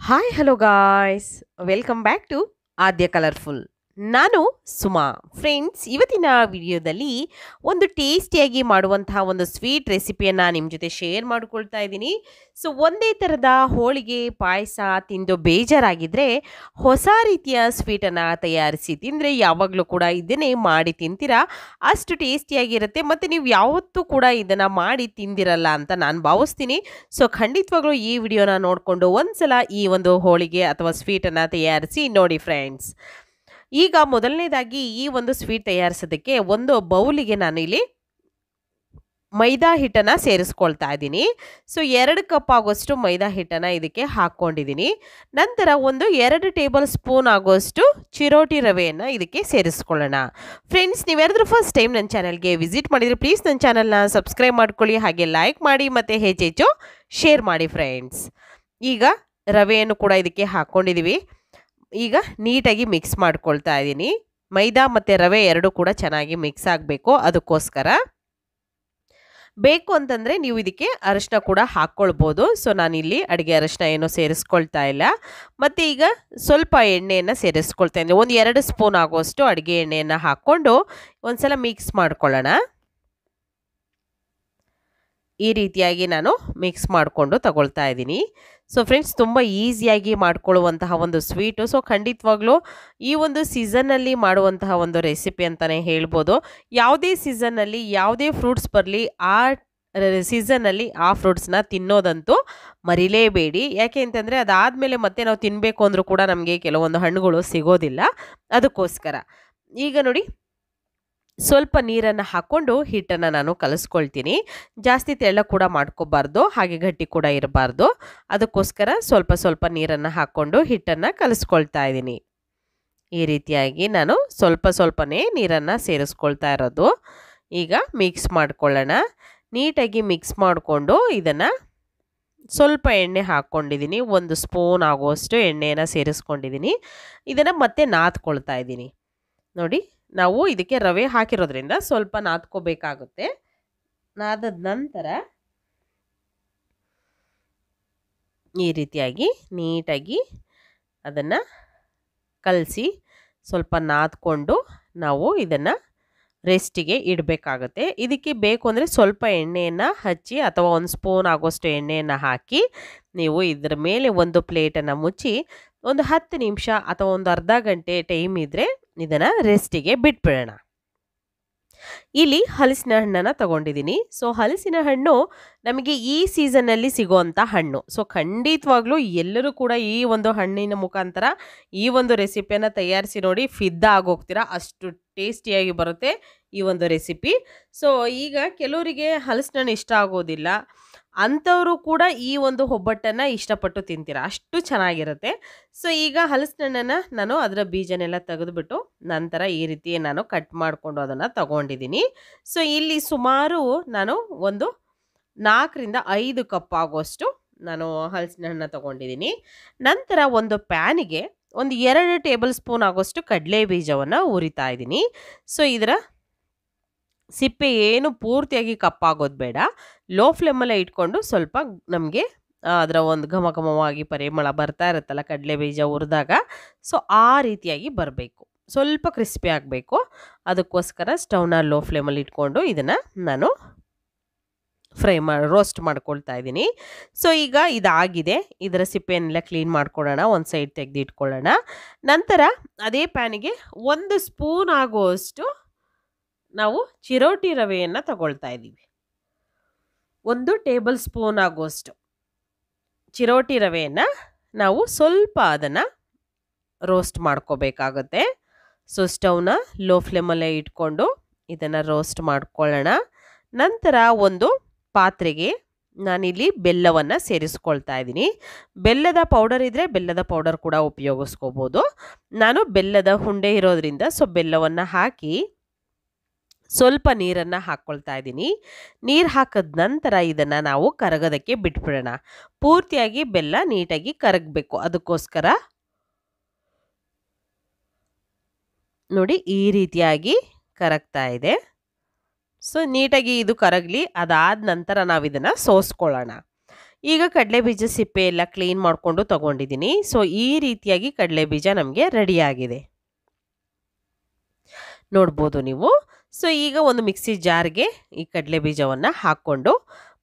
Hi hello guys welcome back to Aadya colourful. ನಾನು Suma. Friends, ಇವತ್ತಿನ ವಿಡಿಯೋದಲ್ಲಿ ಒಂದು ಟೇಸ್ಟಿಯಾಗಿ ಮಾಡುವಂತಹ ಒಂದು ಸ್ವೀಟ್ ರೆಸಿಪಿಯನ್ನು ನಿಮ್ಮ ಜೊತೆ ಶೇರ್ ಮಾಡ್ಕೊಳ್ತಾ ಇದ್ದೀನಿ. ಸೊ ಒಂದೇ ಥರದ ಹೋಳಿಗೆ ಪಾಯಸ ತಿಂದು ಬೇಜಾರಾಗಿದ್ದರೆ ಹೊಸ ರೀತಿಯ ಸ್ವೀಟನ್ನು ತಯಾರಿಸಿ ತಿಂದರೆ ಯಾವಾಗಲೂ ಕೂಡ ಇದನ್ನೇ ಮಾಡಿ ತಿಂತೀರಾ. ಅಷ್ಟು ಟೇಸ್ಟಿಯಾಗಿರುತ್ತೆ ಮತ್ತು ನೀವು ಯಾವತ್ತೂ ಕೂಡ ಇದನ್ನು ಮಾಡಿ ತಿಂದಿರಲ್ಲ ಅಂತ ನಾನು ಭಾವಿಸ್ತೀನಿ. ಸೊ ಖಂಡಿತವಾಗ್ಲೂ ಈ ವಿಡಿಯೋನ ನೋಡಿಕೊಂಡು ಒಂದ್ಸಲ ಈ ಒಂದು ಹೋಳಿಗೆ ಅಥವಾ ಸ್ವೀಟನ್ನು ತಯಾರಿಸಿ ನೋಡಿ ಫ್ರೆಂಡ್ಸ್. ಈಗ ಮೊದಲನೇದಾಗಿ ಈ ಒಂದು ಸ್ವೀಟ್ ತಯಾರಿಸೋದಕ್ಕೆ ಒಂದು ಬೌಲಿಗೆ ನಾನಿಲ್ಲಿ ಮೈದಾ ಹಿಟ್ಟನ್ನು ಸೇರಿಸ್ಕೊಳ್ತಾ ಇದ್ದೀನಿ. ಸೊ 2 ಕಪ್ ಆಗೋಷ್ಟು ಮೈದಾ ಹಿಟ್ಟನ್ನು ಇದಕ್ಕೆ ಹಾಕ್ಕೊಂಡಿದ್ದೀನಿ. ನಂತರ ಒಂದು 2 ಟೇಬಲ್ ಸ್ಪೂನ್ ಆಗೋಷ್ಟು ಚಿರೋಟಿ ರವೆಯನ್ನು ಇದಕ್ಕೆ ಸೇರಿಸ್ಕೊಳ್ಳೋಣ. ಫ್ರೆಂಡ್ಸ್, ನೀವ್ಯಾರಾದ್ರೂ ಫಸ್ಟ್ ಟೈಮ್ ನನ್ನ ಚಾನಲ್ಗೆ ವಿಸಿಟ್ ಮಾಡಿದರೆ ಪ್ಲೀಸ್ ನನ್ನ ಚಾನಲ್ನ ಸಬ್ಸ್ಕ್ರೈಬ್ ಮಾಡ್ಕೊಳ್ಳಿ, ಹಾಗೆ ಲೈಕ್ ಮಾಡಿ ಮತ್ತು ಹೆಚ್ಚೆಚ್ಚು ಶೇರ್ ಮಾಡಿ ಫ್ರೆಂಡ್ಸ್. ಈಗ ರವೆಯನ್ನು ಕೂಡ ಇದಕ್ಕೆ ಹಾಕ್ಕೊಂಡಿದ್ದೀವಿ. ಈಗ ನೀಟಾಗಿ ಮಿಕ್ಸ್ ಮಾಡ್ಕೊಳ್ತಾ ಇದ್ದೀನಿ. ಮೈದಾ ಮತ್ತು ರವೆ ಎರಡೂ ಕೂಡ ಚೆನ್ನಾಗಿ ಮಿಕ್ಸ್ ಆಗಬೇಕು. ಅದಕ್ಕೋಸ್ಕರ ಬೇಕು ಅಂತಂದರೆ ನೀವು ಇದಕ್ಕೆ ಅರಿಶಿನ ಕೂಡ ಹಾಕ್ಕೊಳ್ಬೋದು. ಸೊ ನಾನಿಲ್ಲಿ ಅಡುಗೆ ಅರಿಶಿನ ಏನೂ ಸೇರಿಸ್ಕೊಳ್ತಾ ಇಲ್ಲ. ಮತ್ತು ಈಗ ಸ್ವಲ್ಪ ಎಣ್ಣೆಯನ್ನು ಸೇರಿಸ್ಕೊಳ್ತಾ ಇದ್ದೀನಿ. ಒಂದು 2 ಸ್ಪೂನ್ ಆಗೋಷ್ಟು ಅಡುಗೆ ಎಣ್ಣೆಯನ್ನು ಹಾಕ್ಕೊಂಡು ಒಂದ್ಸಲ ಮಿಕ್ಸ್ ಮಾಡ್ಕೊಳ್ಳೋಣ. ಈ ರೀತಿಯಾಗಿ ನಾನು ಮಿಕ್ಸ್ ಮಾಡಿಕೊಂಡು ತಗೊಳ್ತಾ ಇದ್ದೀನಿ. ಸೊ ಫ್ರೆಂಡ್ಸ್, ತುಂಬ ಈಸಿಯಾಗಿ ಮಾಡ್ಕೊಳ್ಳುವಂತಹ ಒಂದು ಸ್ವೀಟು. ಸೊ ಖಂಡಿತವಾಗ್ಲೂ ಈ ಒಂದು ಸೀಸನ್ನಲ್ಲಿ ಮಾಡುವಂತಹ ಒಂದು ರೆಸಿಪಿ ಅಂತಲೇ ಹೇಳ್ಬೋದು. ಯಾವುದೇ ಸೀಸನ್ನಲ್ಲಿ ಯಾವುದೇ ಫ್ರೂಟ್ಸ್ ಬರಲಿ, ಆ ಸೀಸನ್ನಲ್ಲಿ ಆ ಫ್ರೂಟ್ಸ್ನ ತಿನ್ನೋದಂತೂ ಮರಿಲೇಬೇಡಿ. ಯಾಕೆ ಅಂತಂದರೆ ಅದಾದಮೇಲೆ ಮತ್ತೆ ನಾವು ತಿನ್ನಬೇಕು ಅಂದರೂ ಕೂಡ ನಮಗೆ ಕೆಲವೊಂದು ಹಣ್ಣುಗಳು ಸಿಗೋದಿಲ್ಲ. ಅದಕ್ಕೋಸ್ಕರ ಈಗ ನೋಡಿ, ಸ್ವಲ್ಪ ನೀರನ್ನು ಹಾಕ್ಕೊಂಡು ಹಿಟ್ಟನ್ನು ನಾನು ಕಲಿಸ್ಕೊಳ್ತೀನಿ. ಜಾಸ್ತಿ ತೆಳ್ಳ ಕೂಡ ಮಾಡ್ಕೋಬಾರ್ದು, ಹಾಗೆ ಗಟ್ಟಿ ಕೂಡ ಇರಬಾರ್ದು. ಅದಕ್ಕೋಸ್ಕರ ಸ್ವಲ್ಪ ಸ್ವಲ್ಪ ನೀರನ್ನು ಹಾಕ್ಕೊಂಡು ಹಿಟ್ಟನ್ನು ಕಲಿಸ್ಕೊಳ್ತಾ ಇದ್ದೀನಿ. ಈ ರೀತಿಯಾಗಿ ನಾನು ಸ್ವಲ್ಪ ಸ್ವಲ್ಪನೇ ನೀರನ್ನು ಸೇರಿಸ್ಕೊಳ್ತಾ ಇರೋದು. ಈಗ ಮಿಕ್ಸ್ ಮಾಡ್ಕೊಳ್ಳೋಣ. ನೀಟಾಗಿ ಮಿಕ್ಸ್ ಮಾಡಿಕೊಂಡು ಇದನ್ನು ಸ್ವಲ್ಪ ಎಣ್ಣೆ ಹಾಕ್ಕೊಂಡಿದ್ದೀನಿ. 1 ಸ್ಪೂನ್ ಆಗುವಷ್ಟು ಎಣ್ಣೆಯನ್ನು ಸೇರಿಸ್ಕೊಂಡಿದ್ದೀನಿ. ಇದನ್ನು ಮತ್ತೆ ನಾದ್ಕೊಳ್ತಾ ಇದ್ದೀನಿ. ನೋಡಿ, ನಾವು ಇದಕ್ಕೆ ರವೆ ಹಾಕಿರೋದ್ರಿಂದ ಸ್ವಲ್ಪ ನಾದ್ಕೋಬೇಕಾಗುತ್ತೆ. ನಾದದ ನಂತರ ಈ ರೀತಿಯಾಗಿ ನೀಟಾಗಿ ಅದನ್ನು ಕಲಸಿ ಸ್ವಲ್ಪ ನಾದ್ಕೊಂಡು ನಾವು ಇದನ್ನು ರೆಸ್ಟಿಗೆ ಇಡಬೇಕಾಗುತ್ತೆ. ಇದಕ್ಕೆ ಬೇಕು ಅಂದರೆ ಸ್ವಲ್ಪ ಎಣ್ಣೆಯನ್ನು ಹಚ್ಚಿ ಅಥವಾ 1 ಸ್ಪೂನ್ ಆಗೋಷ್ಟು ಎಣ್ಣೆಯನ್ನು ಹಾಕಿ ನೀವು ಇದರ ಮೇಲೆ ಒಂದು ಪ್ಲೇಟನ್ನು ಮುಚ್ಚಿ ಒಂದು 10 ನಿಮಿಷ ಅಥವಾ ಒಂದು ಅರ್ಧ ಗಂಟೆ ಟೈಮ್ ಇದ್ದರೆ ಇದನ್ನು ರೆಸ್ಟಿಗೆ ಬಿಟ್ಬಿಡೋಣ. ಇಲ್ಲಿ ಹಲಸಿನ ಹಣ್ಣನ್ನು ತಗೊಂಡಿದ್ದೀನಿ. ಸೊ ಹಲಸಿನ ಹಣ್ಣು ನಮಗೆ ಈ ಸೀಸನ್ನಲ್ಲಿ ಸಿಗೋವಂಥ ಹಣ್ಣು. ಸೊ ಖಂಡಿತವಾಗ್ಲೂ ಎಲ್ಲರೂ ಕೂಡ ಈ ಒಂದು ಹಣ್ಣಿನ ಮುಖಾಂತರ ಈ ಒಂದು ರೆಸಿಪಿಯನ್ನು ತಯಾರಿಸಿ ನೋಡಿ, ಫಿದಾ ಆಗೋಗ್ತೀರಾ. ಅಷ್ಟು ಟೇಸ್ಟಿಯಾಗಿ ಬರುತ್ತೆ ಈ ಒಂದು ರೆಸಿಪಿ. ಸೊ ಈಗ ಕೆಲವರಿಗೆ ಹಲಸಿನ ಹಣ್ಣು ಇಷ್ಟ ಆಗೋದಿಲ್ಲ, ಅಂಥವರು ಕೂಡ ಈ ಒಂದು ಒಬ್ಬಟ್ಟನ್ನು ಇಷ್ಟಪಟ್ಟು ತಿಂತೀರಾ, ಅಷ್ಟು ಚೆನ್ನಾಗಿರುತ್ತೆ. ಸೊ ಈಗ ಹಲಸಿನ ಹಣ್ಣನ್ನು ನಾನು ಅದರ ಬೀಜನೆಲ್ಲ ತೆಗೆದುಬಿಟ್ಟು ನಂತರ ಈ ರೀತಿ ನಾನು ಕಟ್ ಮಾಡಿಕೊಂಡು ಅದನ್ನು ತಗೊಂಡಿದ್ದೀನಿ. ಸೊ ಇಲ್ಲಿ ಸುಮಾರು ನಾನು ಒಂದು 4 ರಿಂದ 5 ಕಪ್ ಆಗೋಷ್ಟು ನಾನು ಹಲಸಿನ ಹಣ್ಣು ತಗೊಂಡಿದ್ದೀನಿ. ನಂತರ ಒಂದು ಪ್ಯಾನಿಗೆ ಒಂದು 2 ಟೇಬಲ್ ಸ್ಪೂನ್ ಆಗೋಷ್ಟು ಕಡಲೆ ಬೀಜವನ್ನು ಹುರಿತಾ ಇದ್ದೀನಿ. ಸೊ ಇದರ ಸಿಪ್ಪೆ ಏನು ಪೂರ್ತಿಯಾಗಿ ಕಪ್ಪಾಗೋದು ಬೇಡ. ಲೋ ಫ್ಲೇಮಲ್ಲೇ ಇಟ್ಕೊಂಡು ಸ್ವಲ್ಪ ನಮಗೆ ಅದರ ಒಂದು ಘಮ ಘಮವಾಗಿ ಪರಿಮಳ ಬರ್ತಾ ಇರುತ್ತಲ್ಲ ಕಡಲೆ ಬೀಜ ಹುರಿದಾಗ, ಸೊ ಆ ರೀತಿಯಾಗಿ ಬರಬೇಕು. ಸ್ವಲ್ಪ ಕ್ರಿಸ್ಪಿ ಆಗಬೇಕು. ಅದಕ್ಕೋಸ್ಕರ ಸ್ಟವ್ನ ಲೋ ಫ್ಲೇಮಲ್ಲಿ ಇಟ್ಕೊಂಡು ಇದನ್ನು ನಾನು ರೋಸ್ಟ್ ಮಾಡ್ಕೊಳ್ತಾ ಇದ್ದೀನಿ. ಸೊ ಈಗ ಇದಾಗಿದೆ. ಇದರ ಸಿಪ್ಪೆಯನ್ನೆಲ್ಲ ಕ್ಲೀನ್ ಮಾಡ್ಕೊಳ್ಳೋಣ, ಒಂದು ಸೈಡ್ ತೆಗೆದು ಇಟ್ಕೊಳ್ಳೋಣ. ನಂತರ ಅದೇ ಪ್ಯಾನಿಗೆ 1 ಸ್ಪೂನ್ ಆಗುವಷ್ಟು ನಾವು ಚಿರೋಟಿ ರವೆಯನ್ನು ತಗೊಳ್ತಾ ಇದ್ದೀವಿ. 1 ಟೇಬಲ್ ಸ್ಪೂನ್ ಆಗುವಷ್ಟು ಚಿರೋಟಿ ರವೆಯನ್ನು ನಾವು ಸ್ವಲ್ಪ ಅದನ್ನು ರೋಸ್ಟ್ ಮಾಡ್ಕೋಬೇಕಾಗುತ್ತೆ. ಸೊ ಸ್ಟವ್ನ ಲೋ ಫ್ಲೇಮಲ್ಲೇ ಇಟ್ಕೊಂಡು ಇದನ್ನು ರೋಸ್ಟ್ ಮಾಡ್ಕೊಳ್ಳೋಣ. ನಂತರ ಒಂದು ಪಾತ್ರೆಗೆ ನಾನಿಲ್ಲಿ ಬೆಲ್ಲವನ್ನು ಸೇರಿಸ್ಕೊಳ್ತಾ ಇದ್ದೀನಿ. ಬೆಲ್ಲದ ಪೌಡರ್ ಇದ್ದರೆ ಬೆಲ್ಲದ ಪೌಡರ್ ಕೂಡ ಉಪಯೋಗಿಸ್ಕೋಬೋದು. ನಾನು ಬೆಲ್ಲದ ಹುಂಡೆ ಇರೋದ್ರಿಂದ ಸೊ ಬೆಲ್ಲವನ್ನು ಹಾಕಿ ಸ್ವಲ್ಪ ನೀರನ್ನು ಹಾಕ್ಕೊಳ್ತಾ ಇದ್ದೀನಿ. ನೀರು ಹಾಕಿದ ನಂತರ ಇದನ್ನು ನಾವು ಕರಗೋದಕ್ಕೆ ಬಿಟ್ಬಿಡೋಣ. ಪೂರ್ತಿಯಾಗಿ ಬೆಲ್ಲ ನೀಟಾಗಿ ಕರಗಬೇಕು. ಅದಕ್ಕೋಸ್ಕರ ನೋಡಿ ಈ ರೀತಿಯಾಗಿ ಕರಗ್ತಾ ಇದೆ. ಸೊ ನೀಟಾಗಿ ಇದು ಕರಗಲಿ. ಅದಾದ ನಂತರ ನಾವು ಇದನ್ನು ಸೋಸ್ಕೊಳ್ಳೋಣ. ಈಗ ಕಡಲೆ ಬೀಜ ಸಿಪ್ಪೆ ಎಲ್ಲ ಕ್ಲೀನ್ ಮಾಡಿಕೊಂಡು ತಗೊಂಡಿದ್ದೀನಿ. ಸೊ ಈ ರೀತಿಯಾಗಿ ಕಡಲೆ ಬೀಜ ನಮಗೆ ರೆಡಿಯಾಗಿದೆ ನೋಡ್ಬೋದು ನೀವು. ಸೊ ಈಗ ಒಂದು ಮಿಕ್ಸಿ ಜಾರ್ಗೆ ಈ ಕಡಲೆ ಬೀಜವನ್ನು ಹಾಕ್ಕೊಂಡು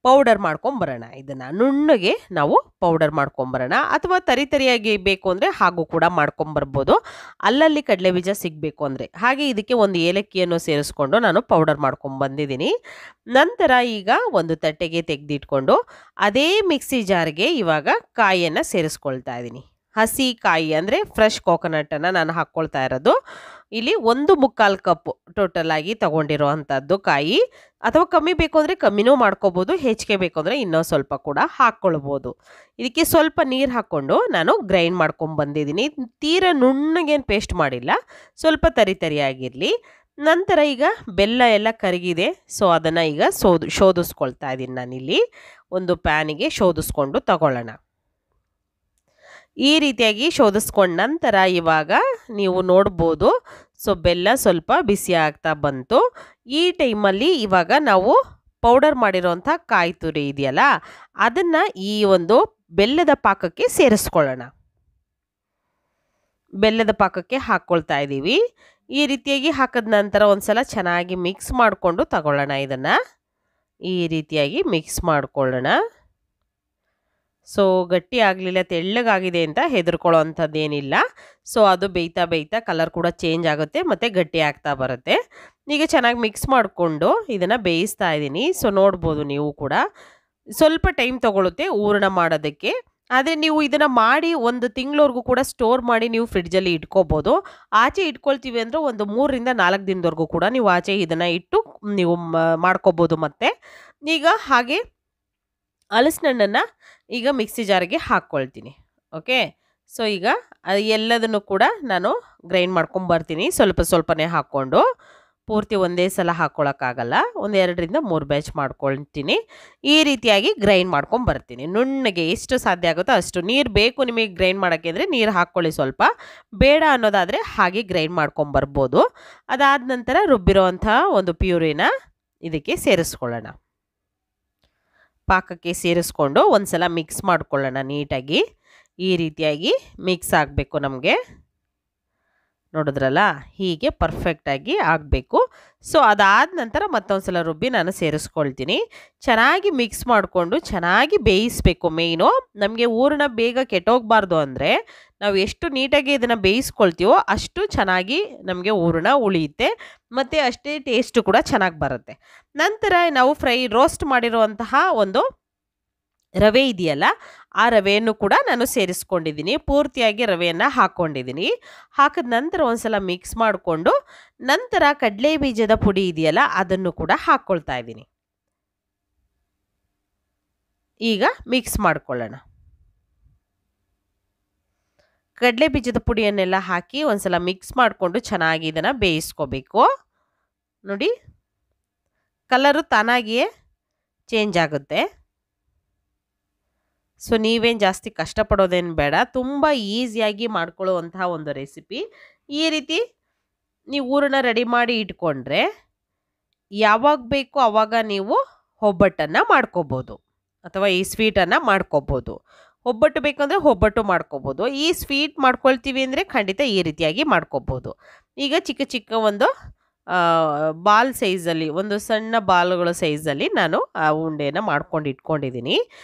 ಪೌಡರ್ ಮಾಡ್ಕೊಂಬರೋಣ. ಇದನ್ನು ನುಣ್ಣಗೆ ನಾವು ಪೌಡರ್ ಮಾಡ್ಕೊಂಬರೋಣ, ಅಥವಾ ತರಿಯಾಗಿ ಬೇಕು ಅಂದರೆ ಹಾಗೂ ಕೂಡ ಮಾಡ್ಕೊಂಬರ್ಬೋದು, ಅಲ್ಲಲ್ಲಿ ಕಡಲೆ ಬೀಜ ಸಿಗಬೇಕು ಅಂದರೆ. ಹಾಗೆ ಇದಕ್ಕೆ ಒಂದು ಏಲಕ್ಕಿಯನ್ನು ಸೇರಿಸ್ಕೊಂಡು ನಾನು ಪೌಡರ್ ಮಾಡ್ಕೊಂಬಂದಿದ್ದೀನಿ. ನಂತರ ಈಗ ಒಂದು ತಟ್ಟೆಗೆ ತೆಗೆದಿಟ್ಕೊಂಡು ಅದೇ ಮಿಕ್ಸಿ ಜಾರ್ಗೆ ಇವಾಗ ಕಾಯಿಯನ್ನು ಸೇರಿಸ್ಕೊಳ್ತಾ ಇದ್ದೀನಿ. ಹಸಿ ಕಾಯಿ ಅಂದರೆ ಫ್ರೆಶ್ ಕೋಕೋನಟನ್ನು ನಾನು ಹಾಕ್ಕೊಳ್ತಾ ಇರೋದು. ಇಲ್ಲಿ 1/4 ಕಪ್ ಟೋಟಲ್ ಆಗಿ ತಗೊಂಡಿರೋ ಅಂಥದ್ದು ಕಾಯಿ, ಅಥವಾ ಕಮ್ಮಿ ಬೇಕು ಅಂದರೆ ಕಮ್ಮಿನೂ ಮಾಡ್ಕೋಬೋದು, ಹೆಚ್ಚಿಗೆ ಬೇಕು ಅಂದರೆ ಇನ್ನೂ ಸ್ವಲ್ಪ ಕೂಡ ಹಾಕ್ಕೊಳ್ಬೋದು. ಇದಕ್ಕೆ ಸ್ವಲ್ಪ ನೀರು ಹಾಕ್ಕೊಂಡು ನಾನು ಗ್ರೈಂಡ್ ಮಾಡ್ಕೊಂಡು ಬಂದಿದ್ದೀನಿ. ತೀರಾ ನುಣ್ಣಗೇನು ಪೇಸ್ಟ್ ಮಾಡಿಲ್ಲ, ಸ್ವಲ್ಪ ತರಿಯಾಗಿರಲಿ. ನಂತರ ಈಗ ಬೆಲ್ಲ ಎಲ್ಲ ಕರಗಿದೆ. ಸೊ ಅದನ್ನು ಈಗ ಶೋಧಿಸ್ಕೊಳ್ತಾ ಇದ್ದೀನಿ ನಾನಿಲ್ಲಿ. ಒಂದು ಪ್ಯಾನಿಗೆ ಶೋಧಿಸ್ಕೊಂಡು ತಗೊಳ್ಳೋಣ. ಈ ರೀತಿಯಾಗಿ ಶೋಧಿಸ್ಕೊಂಡ ನಂತರ ಇವಾಗ ನೀವು ನೋಡ್ಬೋದು, ಸೊ ಬೆಲ್ಲ ಸ್ವಲ್ಪ ಬಿಸಿ ಆಗ್ತಾ ಬಂತು. ಈ ಟೈಮಲ್ಲಿ ಇವಾಗ ನಾವು ಪೌಡರ್ ಮಾಡಿರೋಂಥ ಕಾಯಿ ತುರಿ ಇದೆಯಲ್ಲ, ಅದನ್ನು ಈ ಒಂದು ಬೆಲ್ಲದ ಪಾಕಕ್ಕೆ ಸೇರಿಸ್ಕೊಳ್ಳೋಣ. ಬೆಲ್ಲದ ಪಾಕಕ್ಕೆ ಹಾಕ್ಕೊಳ್ತಾ ಇದ್ದೀವಿ. ಈ ರೀತಿಯಾಗಿ ಹಾಕಿದ ನಂತರ ಒಂದ್ಸಲ ಚೆನ್ನಾಗಿ ಮಿಕ್ಸ್ ಮಾಡಿಕೊಂಡು ತಗೊಳ್ಳೋಣ. ಇದನ್ನು ಈ ರೀತಿಯಾಗಿ ಮಿಕ್ಸ್ ಮಾಡ್ಕೊಳ್ಳೋಣ. ಸೊ ಗಟ್ಟಿ ಆಗಲಿಲ್ಲ, ತೆಳ್ಳಗಾಗಿದೆ ಅಂತ ಹೆದರ್ಕೊಳ್ಳೋ ಅಂಥದ್ದೇನಿಲ್ಲ. ಸೊ ಅದು ಬೇಯ್ತಾ ಕಲರ್ ಕೂಡ ಚೇಂಜ್ ಆಗುತ್ತೆ ಮತ್ತು ಗಟ್ಟಿ ಆಗ್ತಾ ಬರುತ್ತೆ. ಈಗ ಚೆನ್ನಾಗಿ ಮಿಕ್ಸ್ ಮಾಡಿಕೊಂಡು ಇದನ್ನು ಬೇಯಿಸ್ತಾ ಇದ್ದೀನಿ. ಸೊ ನೋಡ್ಬೋದು ನೀವು ಕೂಡ ಸ್ವಲ್ಪ ಟೈಮ್ ತೊಗೊಳುತ್ತೆ ಹೂರಣ ಮಾಡೋದಕ್ಕೆ. ಆದರೆ ನೀವು ಇದನ್ನು ಮಾಡಿ 1 ತಿಂಗಳವರೆಗೂ ಕೂಡ ಸ್ಟೋರ್ ಮಾಡಿ ನೀವು ಫ್ರಿಡ್ಜಲ್ಲಿ ಇಟ್ಕೋಬೋದು. ಆಚೆ ಇಟ್ಕೊಳ್ತೀವಿ ಅಂದರೆ ಒಂದು 3ರಿಂದ 4 ದಿನದವರೆಗೂ ಕೂಡ ನೀವು ಆಚೆ ಇದನ್ನು ಇಟ್ಟು ನೀವು ಮಾಡ್ಕೋಬೋದು. ಮತ್ತು ಈಗ ಹಾಗೆ ಹಲಸಿನಣ್ಣನ್ನು ಈಗ ಮಿಕ್ಸಿ ಜಾರಿಗೆ ಹಾಕ್ಕೊಳ್ತೀನಿ. ಓಕೆ, ಸೊ ಈಗ ಎಲ್ಲದನ್ನು ಕೂಡ ನಾನು ಗ್ರೈಂಡ್ ಮಾಡ್ಕೊಂಬರ್ತೀನಿ, ಸ್ವಲ್ಪನೇ ಹಾಕ್ಕೊಂಡು. ಪೂರ್ತಿ ಒಂದೇ ಸಲ ಹಾಕ್ಕೊಳಕ್ಕಾಗಲ್ಲ, ಒಂದು 2ರಿಂದ 3 ಬ್ಯಾಚ್ ಮಾಡ್ಕೊಳ್ತೀನಿ. ಈ ರೀತಿಯಾಗಿ ಗ್ರೈಂಡ್ ಮಾಡ್ಕೊಂಬರ್ತೀನಿ ನುಣ್ಣಗೆ. ಎಷ್ಟು ಸಾಧ್ಯ ಆಗುತ್ತೋ ಅಷ್ಟು. ನೀರು ಬೇಕು ನಿಮಗೆ ಗ್ರೈಂಡ್ ಮಾಡೋಕ್ಕೆ ಅಂದರೆ ನೀರು ಹಾಕ್ಕೊಳ್ಳಿ ಸ್ವಲ್ಪ, ಬೇಡ ಅನ್ನೋದಾದರೆ ಹಾಗೆ ಗ್ರೈಂಡ್ ಮಾಡ್ಕೊಂಬರ್ಬೋದು. ಅದಾದ ನಂತರ ರುಬ್ಬಿರೋವಂಥ ಒಂದು ಪ್ಯೂರಿನ ಇದಕ್ಕೆ ಸೇರಿಸ್ಕೊಳ್ಳೋಣ. ಪಾಕಕ್ಕೆ ಸೇರಿಸ್ಕೊಂಡು ಒಂದ್ಸಲ ಮಿಕ್ಸ್ ಮಾಡ್ಕೊಳ್ಳೋಣ ನೀಟಾಗಿ. ಈ ರೀತಿಯಾಗಿ ಮಿಕ್ಸ್ ಆಗಬೇಕು ನಮಗೆ. ನೋಡಿದ್ರಲ್ಲ, ಹೀಗೆ ಪರ್ಫೆಕ್ಟಾಗಿ ಆಗಬೇಕು. ಸೊ ಅದಾದ ನಂತರ ಮತ್ತೊಂದು ಸಲ ರುಬ್ಬಿ ನಾನು ಸೇರಿಸ್ಕೊಳ್ತೀನಿ. ಚೆನ್ನಾಗಿ ಮಿಕ್ಸ್ ಮಾಡಿಕೊಂಡು ಚೆನ್ನಾಗಿ ಬೇಯಿಸಬೇಕು. ಮೇಯ್ನು ನಮಗೆ ಹೂರಣ ಬೇಗ ಕೆಟ್ಟೋಗಬಾರ್ದು ಅಂದರೆ ನಾವು ಎಷ್ಟು ನೀಟಾಗಿ ಇದನ್ನು ಬೇಯಿಸ್ಕೊಳ್ತೀವೋ ಅಷ್ಟು ಚೆನ್ನಾಗಿ ನಮಗೆ ಹೂರಣ ಉಳಿಯುತ್ತೆ, ಮತ್ತು ಅಷ್ಟೇ ಟೇಸ್ಟು ಕೂಡ ಚೆನ್ನಾಗಿ ಬರುತ್ತೆ. ನಂತರ ನಾವು ರೋಸ್ಟ್ ಮಾಡಿರುವಂತಹ ಒಂದು ರವೆ ಇದೆಯಲ್ಲ, ಆ ರವೆಯನ್ನು ಕೂಡ ನಾನು ಸೇರಿಸ್ಕೊಂಡಿದ್ದೀನಿ. ಪೂರ್ತಿಯಾಗಿ ರವೆಯನ್ನು ಹಾಕ್ಕೊಂಡಿದ್ದೀನಿ. ಹಾಕಿದ ನಂತರ ಒಂದ್ಸಲ ಮಿಕ್ಸ್ ಮಾಡಿಕೊಂಡು ನಂತರ ಕಡಲೆ ಬೀಜದ ಪುಡಿ ಇದೆಯಲ್ಲ ಅದನ್ನು ಕೂಡ ಹಾಕ್ಕೊಳ್ತಾ ಇದ್ದೀನಿ. ಈಗ ಮಿಕ್ಸ್ ಮಾಡ್ಕೊಳ್ಳೋಣ. ಕಡಲೆ ಬೀಜದ ಪುಡಿಯನ್ನೆಲ್ಲ ಹಾಕಿ ಒಂದ್ಸಲ ಮಿಕ್ಸ್ ಮಾಡಿಕೊಂಡು ಚೆನ್ನಾಗಿ ಇದನ್ನು ಬೇಯಿಸ್ಕೋಬೇಕು. ನೋಡಿ, ಕಲರು ತಾನಾಗಿಯೇ ಚೇಂಜ್ ಆಗುತ್ತೆ. ಸೊ ನೀವೇನು ಜಾಸ್ತಿ ಕಷ್ಟಪಡೋದೇನು ಬೇಡ, ತುಂಬ ಈಸಿಯಾಗಿ ಮಾಡ್ಕೊಳ್ಳುವಂತಹ ಒಂದು ರೆಸಿಪಿ. ಈ ರೀತಿ ನೀವು ಹೂರಣ ರೆಡಿ ಮಾಡಿ ಇಟ್ಕೊಂಡ್ರೆ ಯಾವಾಗ ಬೇಕು ಆವಾಗ ನೀವು ಒಬ್ಬಟ್ಟನ್ನು ಮಾಡ್ಕೋಬೋದು, ಅಥವಾ ಈ ಸ್ವೀಟನ್ನು ಮಾಡ್ಕೋಬೋದು. ಒಬ್ಬಟ್ಟು ಬೇಕಂದರೆ ಒಬ್ಬಟ್ಟು ಮಾಡ್ಕೋಬೋದು. ಈ ಸ್ವೀಟ್ ಮಾಡ್ಕೊಳ್ತೀವಿ ಅಂದರೆ ಖಂಡಿತ ಈ ರೀತಿಯಾಗಿ ಮಾಡ್ಕೋಬೋದು. ಈಗ ಚಿಕ್ಕ ಒಂದು ಬಾಲ್ ಸೈಜಲ್ಲಿ, ಒಂದು ಸಣ್ಣ ಬಾಲುಗಳ ಸೈಜಲ್ಲಿ ನಾನು ಆ ಉಂಡೆಯನ್ನು ಮಾಡ್ಕೊಂಡು ಇಟ್ಕೊಂಡಿದ್ದೀನಿ.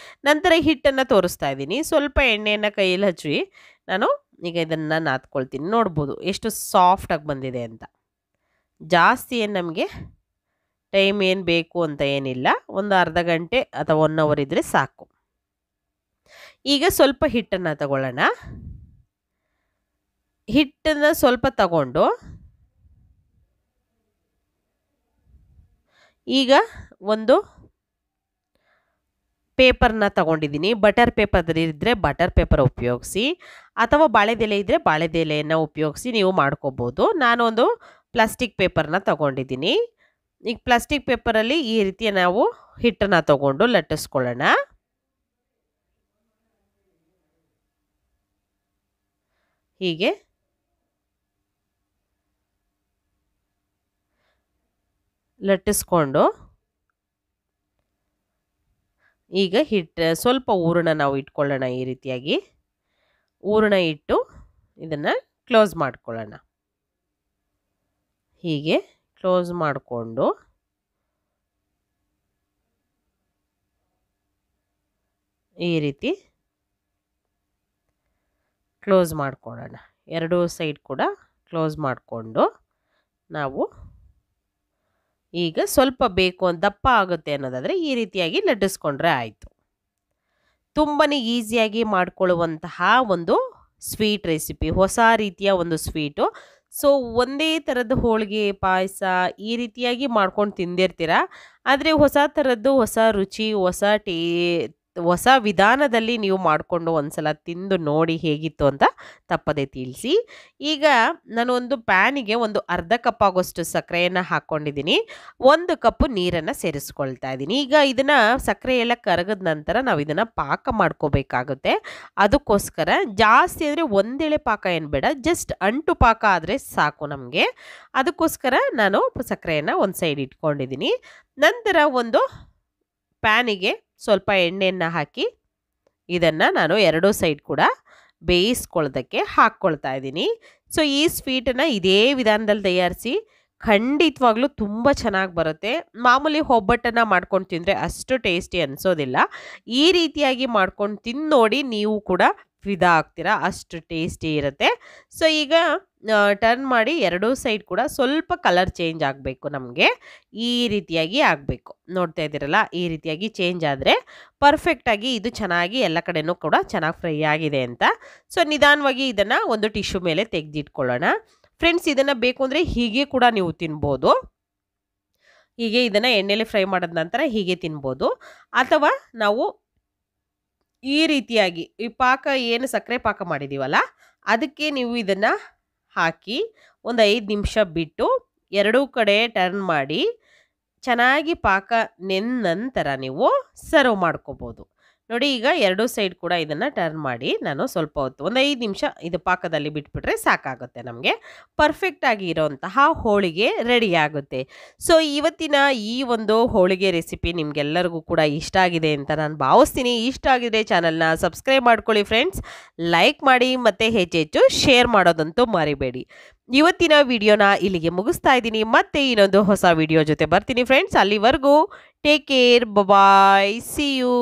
ನಂತರ ಹಿಟ್ಟನ್ನು ತೋರಿಸ್ತಾ ಇದ್ದೀನಿ. ಸ್ವಲ್ಪ ಎಣ್ಣೆಯನ್ನು ಕೈಯಲ್ಲಿ ಹಚ್ಚಿ ನಾನು ಈಗ ಇದನ್ನು ನಾದ್ಕೊಳ್ತೀನಿ. ನೋಡ್ಬೋದು ಎಷ್ಟು ಸಾಫ್ಟಾಗಿ ಬಂದಿದೆ ಅಂತ. ಜಾಸ್ತಿ ಏನು ನಮಗೆ ಟೈಮ್ ಏನು ಬೇಕು ಅಂತ ಏನಿಲ್ಲ, ಒಂದು ಅರ್ಧ ಗಂಟೆ ಅಥವಾ 1 ಅವರ್ ಇದ್ದರೆ ಸಾಕು. ಈಗ ಸ್ವಲ್ಪ ಹಿಟ್ಟನ್ನು ತಗೊಳ್ಳೋಣ. ಹಿಟ್ಟನ್ನು ಸ್ವಲ್ಪ ತಗೊಂಡು ಈಗ ಒಂದು ಪೇಪರ್ನ ತಗೊಂಡಿದ್ದೀನಿ. ಬಟರ್ ಪೇಪರ್ ಇದ್ದರೆ ಬಟರ್ ಪೇಪರ್ ಉಪಯೋಗಿಸಿ, ಅಥವಾ ಬಾಳೆದೆಲೆ ಇದ್ದರೆ ಬಾಳೆದೆಲೆಯನ್ನು ಉಪಯೋಗಿಸಿ ನೀವು ಮಾಡ್ಕೋಬೋದು. ನಾನೊಂದು ಪ್ಲಾಸ್ಟಿಕ್ ಪೇಪರ್ನ ತಗೊಂಡಿದ್ದೀನಿ. ಈಗ ಪ್ಲಾಸ್ಟಿಕ್ ಪೇಪರಲ್ಲಿ ಈ ರೀತಿ ನಾವು ಹಿಟ್ಟನ್ನು ತಗೊಂಡು ಲಟ್ಟಿಸ್ಕೊಳ್ಳೋಣ. ಹೀಗೆ ಲಟ್ಟಿಸ್ಕೊಂಡು ಈಗ ಸ್ವಲ್ಪ ಹೂರಣ ನಾವು ಇಟ್ಕೊಳ್ಳೋಣ. ಈ ರೀತಿಯಾಗಿ ಹೂರಣ ಇಟ್ಟು ಇದನ್ನು ಕ್ಲೋಸ್ ಮಾಡ್ಕೊಳ್ಳೋಣ. ಹೀಗೆ ಕ್ಲೋಸ್ ಮಾಡಿಕೊಂಡು ಈ ರೀತಿ ಕ್ಲೋಸ್ ಮಾಡ್ಕೊಳ್ಳೋಣ. ಎರಡೂ ಸೈಡ್ ಕೂಡ ಕ್ಲೋಸ್ ಮಾಡಿಕೊಂಡು ನಾವು ಈಗ ಸ್ವಲ್ಪ ಬೇಕು ದಪ್ಪ ಆಗುತ್ತೆ ಅನ್ನೋದಾದರೆ ಈ ರೀತಿಯಾಗಿ ಲಟ್ಟಿಸ್ಕೊಂಡ್ರೆ ಆಯಿತು. ತುಂಬಾ ಈಸಿಯಾಗಿ ಮಾಡಿಕೊಳ್ಳುವಂತಹ ಒಂದು ಸ್ವೀಟ್ ರೆಸಿಪಿ, ಹೊಸ ರೀತಿಯ ಒಂದು ಸ್ವೀಟು. ಸೊ ಒಂದೇ ಥರದ ಹೋಳಿಗೆ ಪಾಯಸ ಈ ರೀತಿಯಾಗಿ ಮಾಡ್ಕೊಂಡು ತಿಂದಿರ್ತೀರ. ಆದರೆ ಹೊಸ ಥರದ್ದು, ಹೊಸ ರುಚಿ, ಹೊಸ ವಿಧಾನದಲ್ಲಿ ನೀವು ಮಾಡಿಕೊಂಡು ಒಂದ್ಸಲ ತಿಂದು ನೋಡಿ ಹೇಗಿತ್ತು ಅಂತ ತಪ್ಪದೆ ತಿಳಿಸಿ. ಈಗ ನಾನು ಒಂದು ಪ್ಯಾನಿಗೆ ಒಂದು ಅರ್ಧ ಕಪ್ ಆಗೋಷ್ಟು ಸಕ್ಕರೆಯನ್ನು ಹಾಕ್ಕೊಂಡಿದ್ದೀನಿ. 1 ಕಪ್ ನೀರನ್ನು ಸೇರಿಸ್ಕೊಳ್ತಾ ಇದ್ದೀನಿ. ಈಗ ಇದನ್ನು ಸಕ್ಕರೆ ಎಲ್ಲ ಕರಗದ ನಂತರ ನಾವು ಇದನ್ನು ಪಾಕ ಮಾಡ್ಕೋಬೇಕಾಗುತ್ತೆ. ಅದಕ್ಕೋಸ್ಕರ ಜಾಸ್ತಿ ಅಂದರೆ ಒಂದೇಳೆ ಪಾಕ ಏನು ಬೇಡ, ಜಸ್ಟ್ ಅಂಟು ಪಾಕ ಆದರೆ ಸಾಕು ನಮಗೆ. ಅದಕ್ಕೋಸ್ಕರ ನಾನು ಸಕ್ಕರೆಯನ್ನು ಒಂದು ಸೈಡ್ ಇಟ್ಕೊಂಡಿದ್ದೀನಿ. ನಂತರ ಒಂದು ಪ್ಯಾನಿಗೆ ಸ್ವಲ್ಪ ಎಣ್ಣೆಯನ್ನು ಹಾಕಿ ಇದನ್ನು ನಾನು ಎರಡೂ ಸೈಡ್ ಕೂಡ ಬೇಯಿಸ್ಕೊಳ್ಳೋದಕ್ಕೆ ಹಾಕ್ಕೊಳ್ತಾ ಇದ್ದೀನಿ. ಸೊ ಈ ಸ್ವೀಟನ್ನು ಇದೇ ವಿಧಾನದಲ್ಲಿ ತಯಾರಿಸಿ, ಖಂಡಿತವಾಗ್ಲೂ ತುಂಬ ಚೆನ್ನಾಗಿ ಬರುತ್ತೆ. ಮಾಮೂಲಿ ಒಬ್ಬಟ್ಟನ್ನು ಮಾಡ್ಕೊಂಡು ತಿಂದರೆ ಅಷ್ಟು ಟೇಸ್ಟಿ ಅನಿಸೋದಿಲ್ಲ. ಈ ರೀತಿಯಾಗಿ ಮಾಡ್ಕೊಂಡು ತಿಂದು ನೋಡಿ, ನೀವು ಕೂಡ ಫಿದಾ ಆಗ್ತೀರಾ, ಅಷ್ಟು ಟೇಸ್ಟಿ ಇರುತ್ತೆ. ಸೊ ಈಗ ಟರ್ನ್ ಮಾಡಿ ಎರಡೂ ಸೈಡ್ ಕೂಡ ಸ್ವಲ್ಪ ಕಲರ್ ಚೇಂಜ್ ಆಗಬೇಕು. ನಮಗೆ ಈ ರೀತಿಯಾಗಿ ಆಗಬೇಕು. ನೋಡ್ತಾ ಇದ್ದೀರಲ್ಲ, ಈ ರೀತಿಯಾಗಿ ಚೇಂಜ್ ಆದರೆ ಪರ್ಫೆಕ್ಟಾಗಿ ಇದು ಚೆನ್ನಾಗಿ ಎಲ್ಲ ಕಡೆನೂ ಕೂಡ ಚೆನ್ನಾಗಿ ಫ್ರೈ ಆಗಿದೆ ಅಂತ. ಸೊ ನಿಧಾನವಾಗಿ ಇದನ್ನು ಒಂದು ಟಿಶ್ಯೂ ಮೇಲೆ ತೆಗೆದಿಟ್ಕೊಳ್ಳೋಣ. ಫ್ರೆಂಡ್ಸ್, ಇದನ್ನು ಬೇಕು ಅಂದರೆ ಹೀಗೆ ಕೂಡ ನೀವು ತಿನ್ಬೋದು. ಹೀಗೆ ಇದನ್ನು ಎಣ್ಣೆಲಿ ಫ್ರೈ ಮಾಡಿದ ನಂತರ ಹೀಗೆ ತಿನ್ಬೋದು. ಅಥವಾ ನಾವು ಈ ರೀತಿಯಾಗಿ ಈ ಪಾಕ ಏನು ಸಕ್ಕರೆ ಪಾಕ ಮಾಡಿದ್ದೀವಲ್ಲ, ಅದಕ್ಕೆ ನೀವು ಇದನ್ನು ಹಾಕಿ ಒಂದು 5 ನಿಮಿಷ ಬಿಟ್ಟು ಎರಡೂ ಕಡೆ ಟರ್ನ್ ಮಾಡಿ ಚೆನ್ನಾಗಿ ಪಾಕ ನೆಂದ ನಂತರ ನೀವು ಸರ್ವ್ ಮಾಡ್ಕೋಬೋದು. ನೋಡಿ, ಈಗ ಎರಡೂ ಸೈಡ್ ಕೂಡ ಇದನ್ನು ಟರ್ನ್ ಮಾಡಿ ನಾನು ಸ್ವಲ್ಪ ಹೊತ್ತು ಒಂದು 5 ನಿಮಿಷ ಇದು ಪಾಕದಲ್ಲಿ ಬಿಟ್ಬಿಟ್ರೆ ಸಾಕಾಗುತ್ತೆ. ನಮಗೆ ಪರ್ಫೆಕ್ಟಾಗಿ ಇರೋಂತಹ ಹೋಳಿಗೆ ರೆಡಿ ಆಗುತ್ತೆ. ಸೊ ಇವತ್ತಿನ ಈ ಒಂದು ಹೋಳಿಗೆ ರೆಸಿಪಿ ನಿಮಗೆಲ್ಲರಿಗೂ ಕೂಡ ಇಷ್ಟ ಆಗಿದೆ ಅಂತ ನಾನು ಭಾವಿಸ್ತೀನಿ. ಇಷ್ಟ ಆಗಿದ್ರೆ ಚಾನಲ್ನ ಸಬ್ಸ್ಕ್ರೈಬ್ ಮಾಡ್ಕೊಳ್ಳಿ ಫ್ರೆಂಡ್ಸ್, ಲೈಕ್ ಮಾಡಿ ಮತ್ತು ಹೆಚ್ಚೆಚ್ಚು ಶೇರ್ ಮಾಡೋದಂತೂ ಮರಿಬೇಡಿ. ಇವತ್ತಿನ ವಿಡಿಯೋನ ಇಲ್ಲಿಗೆ ಮುಗಿಸ್ತಾ ಇದ್ದೀನಿ. ಮತ್ತೆ ಇನ್ನೊಂದು ಹೊಸ ವಿಡಿಯೋ ಜೊತೆ ಬರ್ತೀನಿ ಫ್ರೆಂಡ್ಸ್. ಅಲ್ಲಿವರೆಗೂ take care, bye, see you.